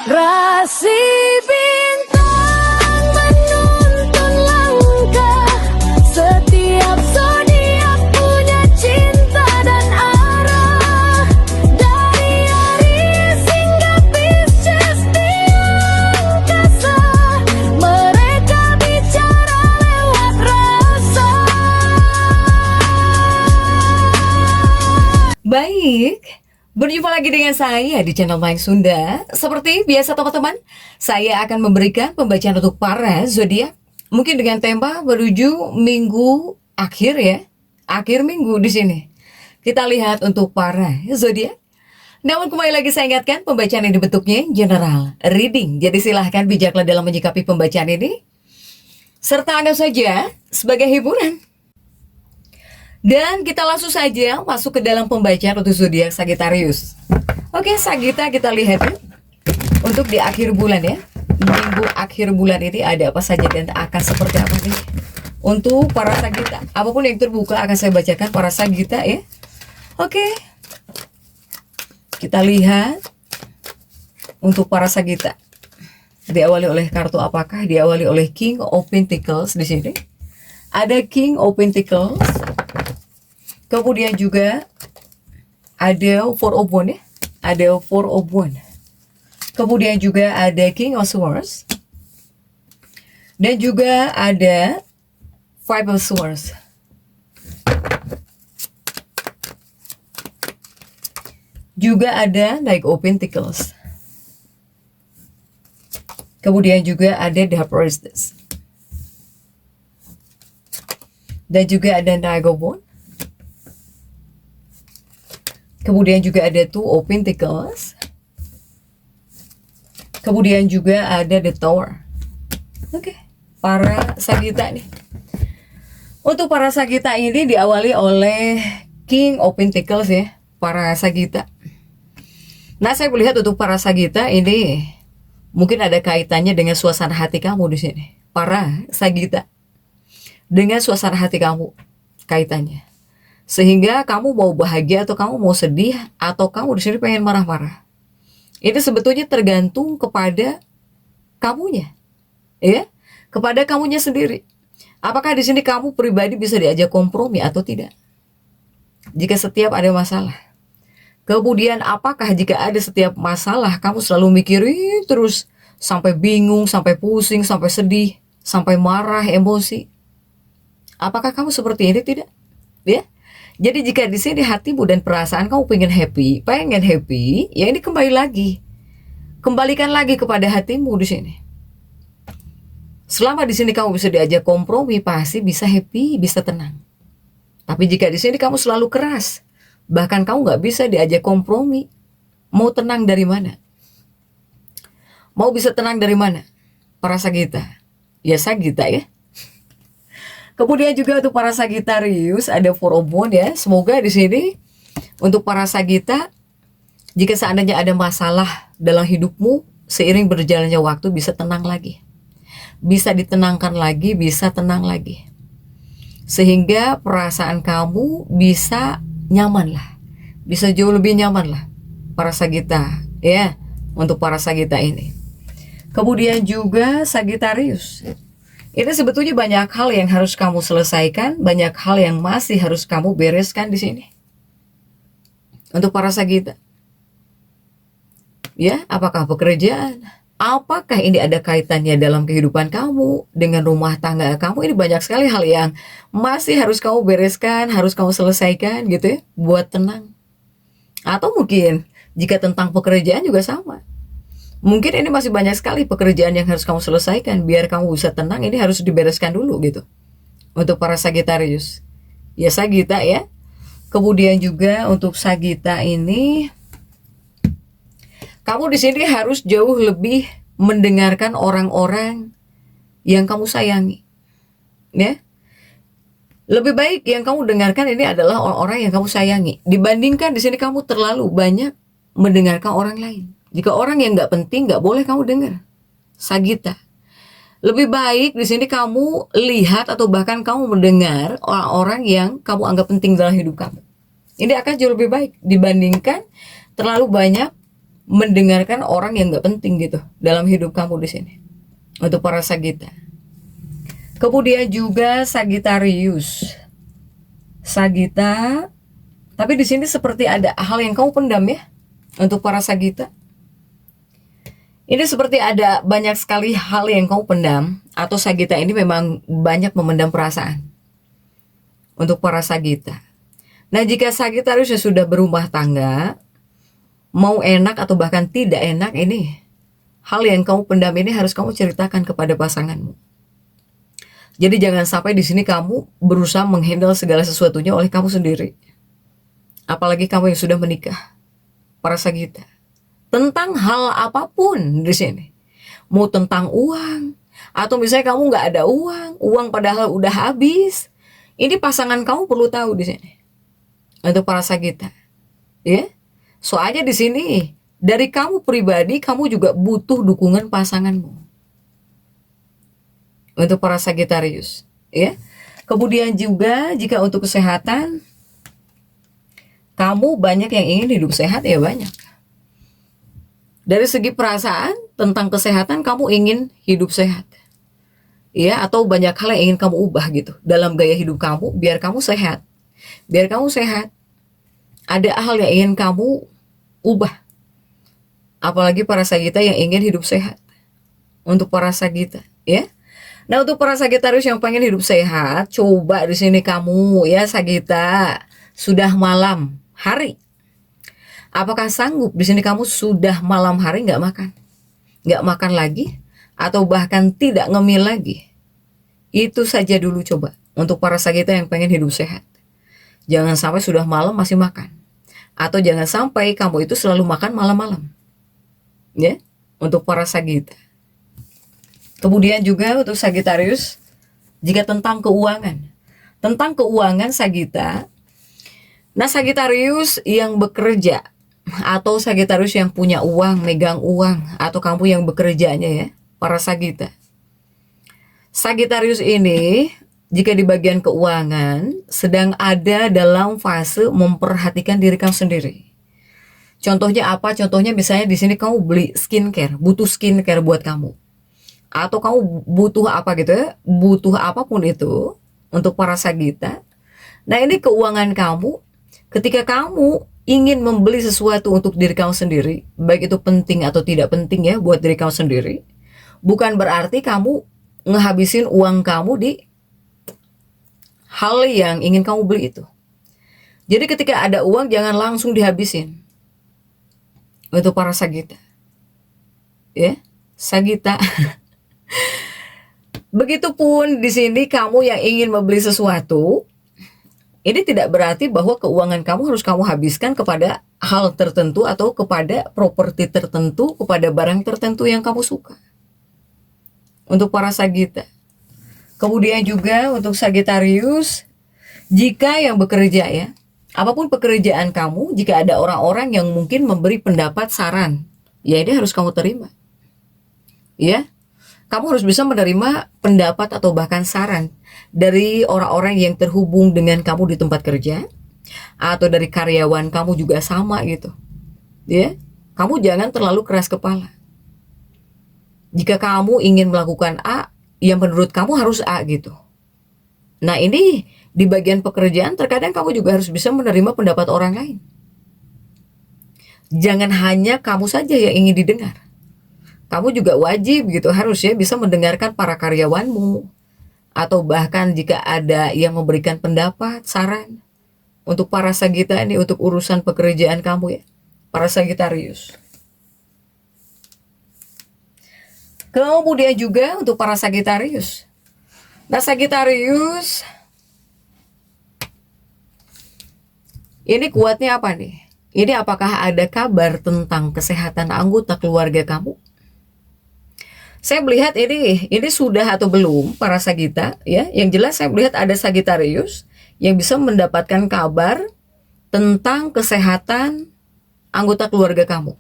Rasi bintang menuntun langkah, setiap zodiak punya cinta dan arah. Dari Aries hingga Pisces di angkasa, mereka bicara lewat rasa. Baik, berjumpa lagi dengan saya di channel Mayang Sunda. Seperti biasa teman-teman, saya akan memberikan pembacaan untuk para zodiak. Mungkin dengan tema menuju minggu akhir ya, akhir minggu di sini. Kita lihat untuk para zodiak. Namun kembali lagi saya ingatkan, pembacaan ini bentuknya general reading. Jadi silahkan bijaklah dalam menyikapi pembacaan ini, serta anggap saja sebagai hiburan. Dan kita langsung saja masuk ke dalam pembacaan untuk zodiak Sagittarius. Oke, Sagitta, kita lihat yuk. Untuk di akhir bulan ya, minggu akhir bulan ini ada apa saja dan akan seperti apa nih untuk para Sagitta. Apapun yang terbuka akan saya bacakan para Sagitta ya. Oke, kita lihat untuk para Sagitta. Diawali oleh kartu apakah? Diawali oleh King of Pentacles di sini. Ada King of Pentacles. Kemudian juga ada Four of Wands ya. Ada Four of Wands. Kemudian juga ada King of Swords. Dan juga ada Five of Swords. Juga ada Knight of Pentacles. Kemudian juga ada The Priestess. Dan juga ada Knight of Wands. Kemudian juga ada Two of Pentacles. Kemudian juga ada The Tower. Oke, para Sagitta nih. Untuk para Sagitta ini diawali oleh King of Pentacles ya, para Sagitta. Nah, saya melihat untuk para Sagitta ini mungkin ada kaitannya dengan suasana hati kamu di sini. Para Sagitta. Dengan suasana hati kamu kaitannya. Sehingga kamu mau bahagia atau kamu mau sedih atau kamu di sini pengen marah-marah. Ini sebetulnya tergantung kepada kamunya, ya, kepada kamunya sendiri. Apakah di sini kamu pribadi bisa diajak kompromi atau tidak? Jika setiap ada masalah. Kemudian apakah jika ada setiap masalah kamu selalu mikirin terus sampai bingung, sampai pusing, sampai sedih, sampai marah, emosi? Apakah kamu seperti ini? Tidak, ya? Jadi jika di sini hatimu dan perasaan kamu pengen happy, ya ini kembali lagi, kembalikan lagi kepada hatimu di sini. Selama di sini kamu bisa diajak kompromi, pasti bisa happy, bisa tenang. Tapi jika di sini kamu selalu keras, bahkan kamu nggak bisa diajak kompromi, mau tenang dari mana? Mau bisa tenang dari mana? Para Sagitta, ya Sagitta ya. Kemudian juga untuk para Sagittarius ada Four of Wands ya. Semoga di sini untuk para Sagitta, jika seandainya ada masalah dalam hidupmu, seiring berjalannya waktu bisa tenang lagi. Bisa ditenangkan lagi, bisa tenang lagi. Sehingga perasaan kamu bisa nyaman lah. Bisa jauh lebih nyaman lah para Sagitta ya. Untuk para Sagitta ini. Kemudian juga Sagittarius. Ini sebetulnya banyak hal yang harus kamu selesaikan, banyak hal yang masih harus kamu bereskan di sini. Untuk para Sagitta. Ya, apakah pekerjaan? Apakah ini ada kaitannya dalam kehidupan kamu dengan rumah tangga kamu? Ini banyak sekali hal yang masih harus kamu bereskan, harus kamu selesaikan gitu ya, buat tenang. Atau mungkin jika tentang pekerjaan juga sama. Mungkin ini masih banyak sekali pekerjaan yang harus kamu selesaikan. Biar kamu bisa tenang, ini harus dibereskan dulu gitu. Untuk para Sagittarius. Ya Sagitta ya. Kemudian juga untuk Sagitta ini, kamu di sini harus jauh lebih mendengarkan orang-orang yang kamu sayangi. Ya. Lebih baik yang kamu dengarkan ini adalah orang-orang yang kamu sayangi. Dibandingkan di sini kamu terlalu banyak mendengarkan orang lain. Jika orang yang nggak penting, nggak boleh kamu dengar. Sagitta. Lebih baik di sini kamu lihat atau bahkan kamu mendengar orang-orang yang kamu anggap penting dalam hidup kamu. Ini akan jauh lebih baik dibandingkan terlalu banyak mendengarkan orang yang nggak penting gitu dalam hidup kamu di sini. Untuk para Sagita. Kemudian juga Sagittarius. Sagita, tapi di sini seperti ada hal yang kamu pendam ya. Untuk para Sagita. Ini seperti ada banyak sekali hal yang kamu pendam, atau Sagita ini memang banyak memendam perasaan. Untuk para Sagita. Nah, jika Sagittarius sudah berumah tangga, mau enak atau bahkan tidak enak, ini hal yang kamu pendam ini harus kamu ceritakan kepada pasanganmu. Jadi jangan sampai di sini kamu berusaha menghandle segala sesuatunya oleh kamu sendiri. Apalagi kamu yang sudah menikah, para Sagita. Tentang hal apapun di sini. Mau tentang uang, atau misalnya kamu nggak ada uang padahal udah habis. Ini pasangan kamu perlu tahu di sini. Untuk para Sagita. Ya. Soalnya di sini dari kamu pribadi kamu juga butuh dukungan pasanganmu. Untuk para Sagittarius, ya. Kemudian juga jika untuk kesehatan, kamu banyak yang ingin hidup sehat ya banyak. Dari segi perasaan tentang kesehatan kamu ingin hidup sehat. Ya, atau banyak hal yang ingin kamu ubah gitu dalam gaya hidup kamu biar kamu sehat. Biar kamu sehat. Ada hal yang ingin kamu ubah. Apalagi para Sagita yang ingin hidup sehat. Untuk para Sagita, ya. Nah, untuk para Sagittarius yang pengen hidup sehat, coba di sini kamu ya Sagita, sudah malam hari. Apakah sanggup di sini kamu sudah malam hari nggak makan? Nggak makan lagi? Atau bahkan tidak ngemil lagi? Itu saja dulu coba. Untuk para Sagita yang pengen hidup sehat. Jangan sampai sudah malam masih makan. Atau jangan sampai kamu itu selalu makan malam-malam. Ya, untuk para Sagita. Kemudian juga untuk Sagittarius, jika tentang keuangan. Tentang keuangan Sagita. Nah, Sagittarius yang bekerja atau Sagittarius yang punya uang, megang uang, atau kamu yang bekerjanya ya, para Sagita. Sagittarius ini jika di bagian keuangan sedang ada dalam fase memperhatikan diri kamu sendiri. Contohnya apa? Contohnya misalnya di sini kamu beli skincare, butuh skincare buat kamu. Atau kamu butuh apa gitu ya, butuh apapun itu untuk para Sagita. Nah, ini keuangan kamu ketika kamu ingin membeli sesuatu untuk diri kamu sendiri, baik itu penting atau tidak penting ya buat diri kamu sendiri, bukan berarti kamu ngehabisin uang kamu di hal yang ingin kamu beli itu. Jadi ketika ada uang jangan langsung dihabisin. Untuk para Sagita. Ya, Sagita. Begitupun di sini kamu yang ingin membeli sesuatu, ini tidak berarti bahwa keuangan kamu harus kamu habiskan kepada hal tertentu atau kepada properti tertentu, kepada barang tertentu yang kamu suka. Untuk para Sagita. Kemudian juga untuk Sagittarius, jika yang bekerja ya, apapun pekerjaan kamu, jika ada orang-orang yang mungkin memberi pendapat saran, ya ini harus kamu terima. Ya, kamu harus bisa menerima pendapat atau bahkan saran dari orang-orang yang terhubung dengan kamu di tempat kerja, atau dari karyawan kamu juga sama gitu. Ya, kamu jangan terlalu keras kepala. Jika kamu ingin melakukan A, yang menurut kamu harus A gitu. Nah, ini di bagian pekerjaan terkadang kamu juga harus bisa menerima pendapat orang lain. Jangan hanya kamu saja yang ingin didengar. Kamu juga wajib gitu harusnya bisa mendengarkan para karyawanmu. Atau bahkan jika ada yang memberikan pendapat, saran. Untuk para Sagita ini untuk urusan pekerjaan kamu ya. Para Sagittarius. Kemudian juga untuk para Sagittarius. Nah, Sagittarius ini kuatnya apa nih? Ini apakah ada kabar tentang kesehatan anggota keluarga kamu? Saya melihat ini sudah atau belum para Sagita ya. Yang jelas saya melihat ada Sagittarius yang bisa mendapatkan kabar tentang kesehatan anggota keluarga kamu.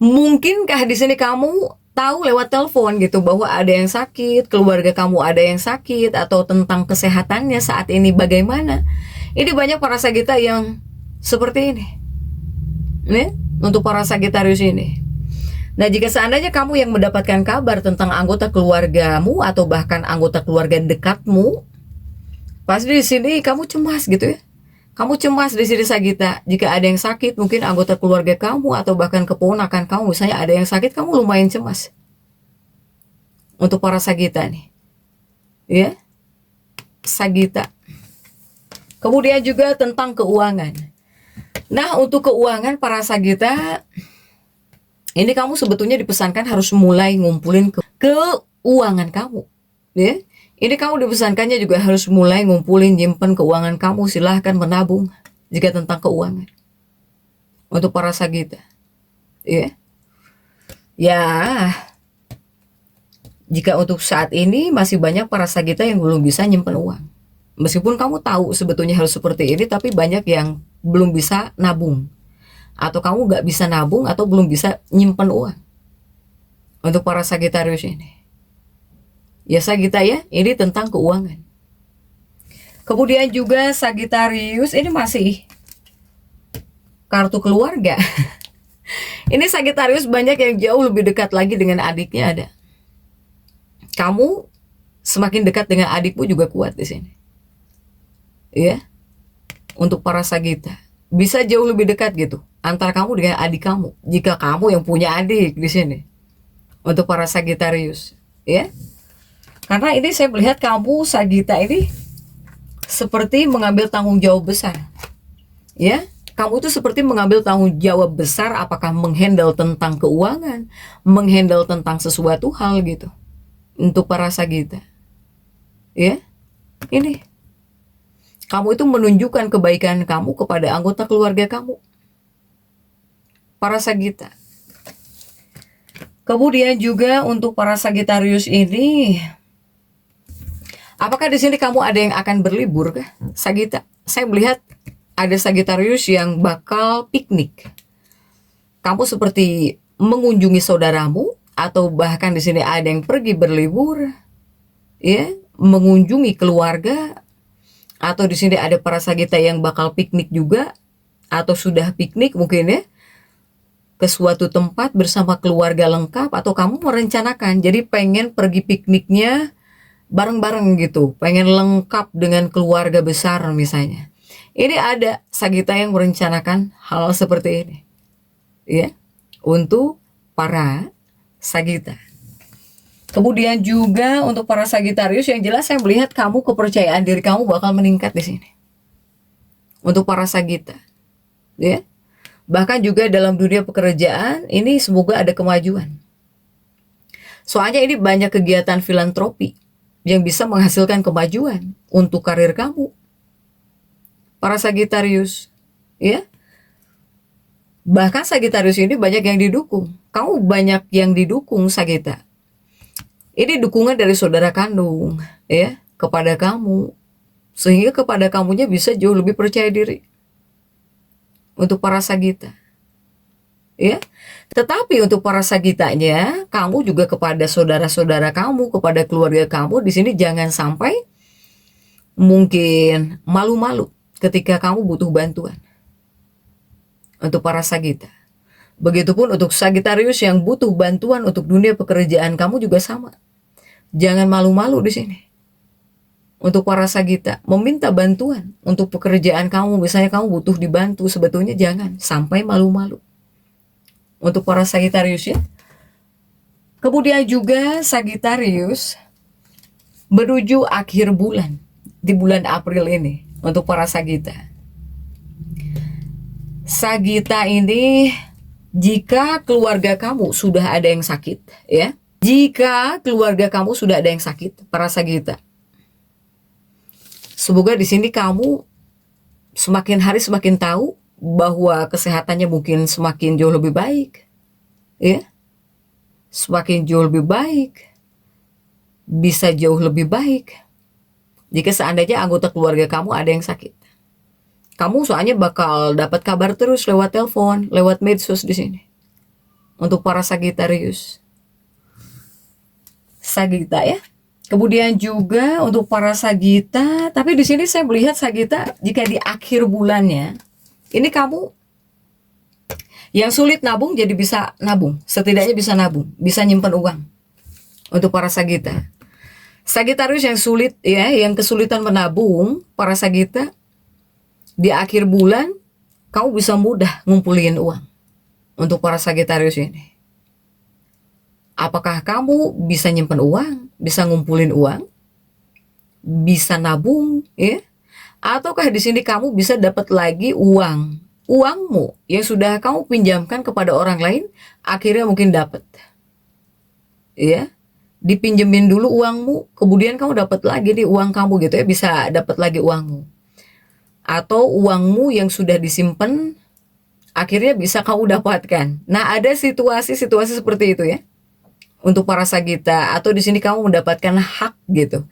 Mungkinkah di sini kamu tahu lewat telepon gitu bahwa ada yang sakit, keluarga kamu ada yang sakit, atau tentang kesehatannya saat ini bagaimana? Ini banyak para Sagita yang seperti ini. Nih, untuk para Sagitarius ini. Nah, jika seandainya kamu yang mendapatkan kabar tentang anggota keluargamu atau bahkan anggota keluarga dekatmu, pasti di sini kamu cemas gitu ya. Kamu cemas di sini Sagita. Jika ada yang sakit, mungkin anggota keluarga kamu atau bahkan keponakan kamu, misalnya ada yang sakit, kamu lumayan cemas. Untuk para Sagita nih. Ya. Sagita. Kemudian juga tentang keuangan. Nah, untuk keuangan para Sagita, ini kamu sebetulnya dipesankan harus mulai ngumpulin keuangan kamu. Ya. Ini kamu dipesankannya juga harus mulai ngumpulin, nyimpen keuangan kamu. Silahkan menabung jika tentang keuangan. Untuk para Sagita. Ya. Ya. Jika untuk saat ini masih banyak para Sagita yang belum bisa nyimpen uang. Meskipun kamu tahu sebetulnya harus seperti ini, tapi banyak yang belum bisa nabung. Atau kamu gak bisa nabung atau belum bisa nyimpen uang. Untuk para Sagitarius ini. Ya Sagita ya, ini tentang keuangan. Kemudian juga Sagitarius, ini masih kartu keluarga. Ini Sagitarius banyak yang jauh lebih dekat lagi dengan adiknya ada. Kamu semakin dekat dengan adikmu juga kuat di sini. Ya. Untuk para Sagita, bisa jauh lebih dekat gitu antara kamu dengan adik kamu. Jika kamu yang punya adik di sini. Untuk para Sagitarius, ya. Karena ini saya melihat kamu Sagita ini seperti mengambil tanggung jawab besar. Ya, kamu itu seperti mengambil tanggung jawab besar, apakah menghandle tentang keuangan, menghandle tentang sesuatu hal gitu. Untuk para Sagita. Ya. Ini. Kamu itu menunjukkan kebaikan kamu kepada anggota keluarga kamu. Para Sagita. Kemudian juga untuk para Sagitarius ini, apakah di sini kamu ada yang akan berlibur kah? Sagita. Saya melihat ada Sagitarius yang bakal piknik. Kamu seperti mengunjungi saudaramu atau bahkan di sini ada yang pergi berlibur, ya, mengunjungi keluarga, atau di sini ada para Sagita yang bakal piknik juga atau sudah piknik mungkin ya ke suatu tempat bersama keluarga lengkap, atau kamu merencanakan jadi pengen pergi pikniknya bareng-bareng gitu, pengen lengkap dengan keluarga besar misalnya. Ini ada Sagita yang merencanakan hal seperti ini. Ya, untuk para Sagita. Kemudian juga untuk para Sagitarius, yang jelas saya melihat kamu kepercayaan diri kamu bakal meningkat di sini. Untuk para Sagita. Ya. Bahkan juga dalam dunia pekerjaan ini semoga ada kemajuan. Soalnya ini banyak kegiatan filantropi yang bisa menghasilkan kemajuan untuk karir kamu. Para Sagitarius, ya. Bahkan Sagitarius ini banyak yang didukung. Kamu banyak yang didukung Sagita. Ini dukungan dari saudara kandung, ya, kepada kamu. Sehingga kepada kamunya bisa jauh lebih percaya diri. Untuk para Sagita. Ya. Tetapi untuk para Sagitanya, kamu juga kepada saudara-saudara kamu, kepada keluarga kamu, di sini jangan sampai mungkin malu-malu ketika kamu butuh bantuan. Untuk para Sagita. Begitupun untuk Sagitarius yang butuh bantuan untuk dunia pekerjaan kamu juga sama. Jangan malu-malu di sini. Untuk para Sagita, meminta bantuan untuk pekerjaan kamu, misalnya kamu butuh dibantu, sebetulnya jangan sampai malu-malu. Untuk para Sagitarius ya. Kemudian juga Sagitarius menuju akhir bulan, di bulan April ini, untuk para Sagita. Sagita ini, jika keluarga kamu sudah ada yang sakit, ya. Jika keluarga kamu sudah ada yang sakit, para Sagita, semoga di sini kamu semakin hari semakin tahu bahwa kesehatannya mungkin semakin jauh lebih baik, ya, semakin jauh lebih baik, bisa jauh lebih baik. Jika seandainya anggota keluarga kamu ada yang sakit, kamu soalnya bakal dapat kabar terus lewat telepon, lewat medsos di sini. Untuk para Sagitarius. Sagita ya. Kemudian juga untuk para Sagita, tapi di sini saya melihat Sagita jika di akhir bulannya, ini kamu Yang sulit nabung jadi bisa nabung, setidaknya bisa nabung, bisa nyimpen uang. Untuk para Sagita. Sagitarius yang sulit ya, yang kesulitan menabung, para Sagita, di akhir bulan kamu bisa mudah ngumpulin uang. Untuk para Sagitarius ini. Apakah kamu bisa nyimpen uang, bisa ngumpulin uang, bisa nabung, ya? Ataukah di sini kamu bisa dapat lagi uangmu yang sudah kamu pinjamkan kepada orang lain, akhirnya mungkin dapat, ya? Dipinjemin dulu uangmu, kemudian kamu dapat lagi di uang kamu gitu ya, bisa dapat lagi uangmu. Atau uangmu yang sudah disimpan akhirnya bisa kamu dapatkan. Nah, ada situasi-situasi seperti itu ya. Untuk para Sagita, atau di sini kamu mendapatkan hak gitu.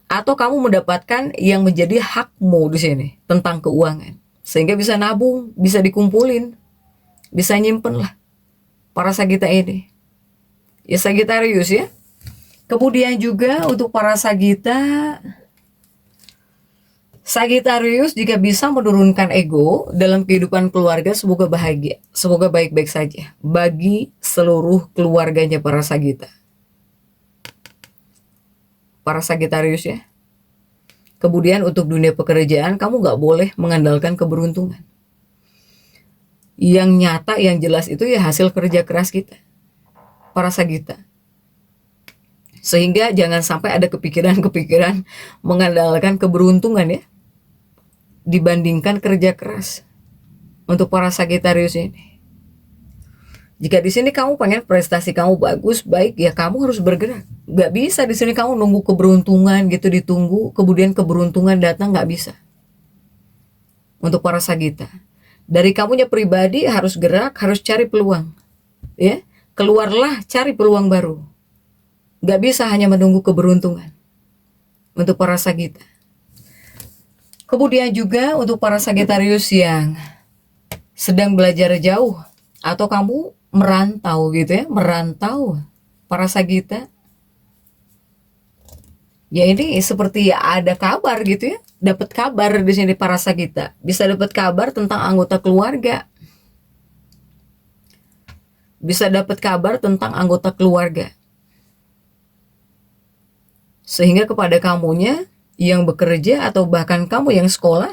Atau kamu mendapatkan yang menjadi hakmu di sini tentang keuangan. Sehingga bisa nabung, bisa dikumpulin, bisa nyimpen lah para Sagita ini. Ya Sagitarius ya. Kemudian juga untuk para Sagitarius jika bisa menurunkan ego dalam kehidupan keluarga, semoga bahagia, semoga baik-baik saja bagi seluruh keluarganya para Sagita. Para Sagitarius ya. Kemudian untuk dunia pekerjaan, kamu gak boleh mengandalkan keberuntungan. Yang nyata, yang jelas itu ya hasil kerja keras kita, para Sagita. Sehingga jangan sampai ada kepikiran-kepikiran mengandalkan keberuntungan ya, dibandingkan kerja keras. Untuk para Sagitarius ini. Jika di sini kamu pengen prestasi kamu bagus, baik, ya kamu harus bergerak. Gak bisa di sini kamu nunggu keberuntungan gitu, ditunggu, kemudian keberuntungan datang, gak bisa. Untuk para Sagita. Dari kamunya pribadi harus gerak, harus cari peluang. Ya, keluarlah cari peluang baru. Gak bisa hanya menunggu keberuntungan. Untuk para Sagita. Kemudian juga untuk para Sagitarius yang sedang belajar jauh. Atau kamu merantau gitu ya. Merantau para Sagita. Ya ini seperti ada kabar gitu ya. Dapat kabar di sini para Sagita. Bisa dapat kabar tentang anggota keluarga. Bisa dapat kabar tentang anggota keluarga. Sehingga kepada kamunya yang bekerja atau bahkan kamu yang sekolah,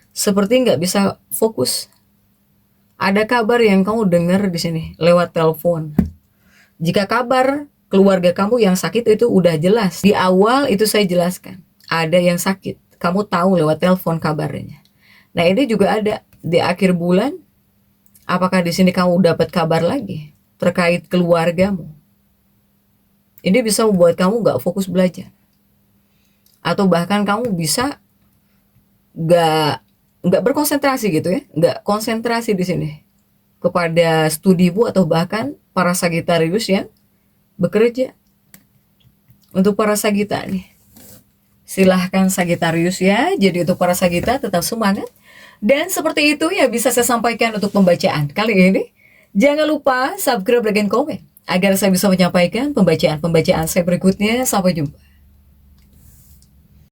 seperti nggak bisa fokus. Ada kabar yang kamu dengar di sini lewat telepon. Jika kabar keluarga kamu yang sakit itu udah jelas. Di awal itu saya jelaskan. Ada yang sakit. Kamu tahu lewat telepon kabarnya. Nah ini juga ada di akhir bulan. Apakah di sini kamu dapat kabar lagi terkait keluargamu? Ini bisa membuat kamu nggak fokus belajar. Atau bahkan kamu bisa nggak berkonsentrasi gitu ya, nggak konsentrasi di sini kepada studimu atau bahkan para Sagitarius yang bekerja. Untuk para Sagita nih, silahkan Sagitarius ya. Jadi untuk para Sagita tetap semangat. Dan seperti itu ya bisa saya sampaikan untuk pembacaan kali ini. Jangan lupa subscribe, like, dan komen agar saya bisa menyampaikan pembacaan-pembacaan saya berikutnya. Sampai jumpa.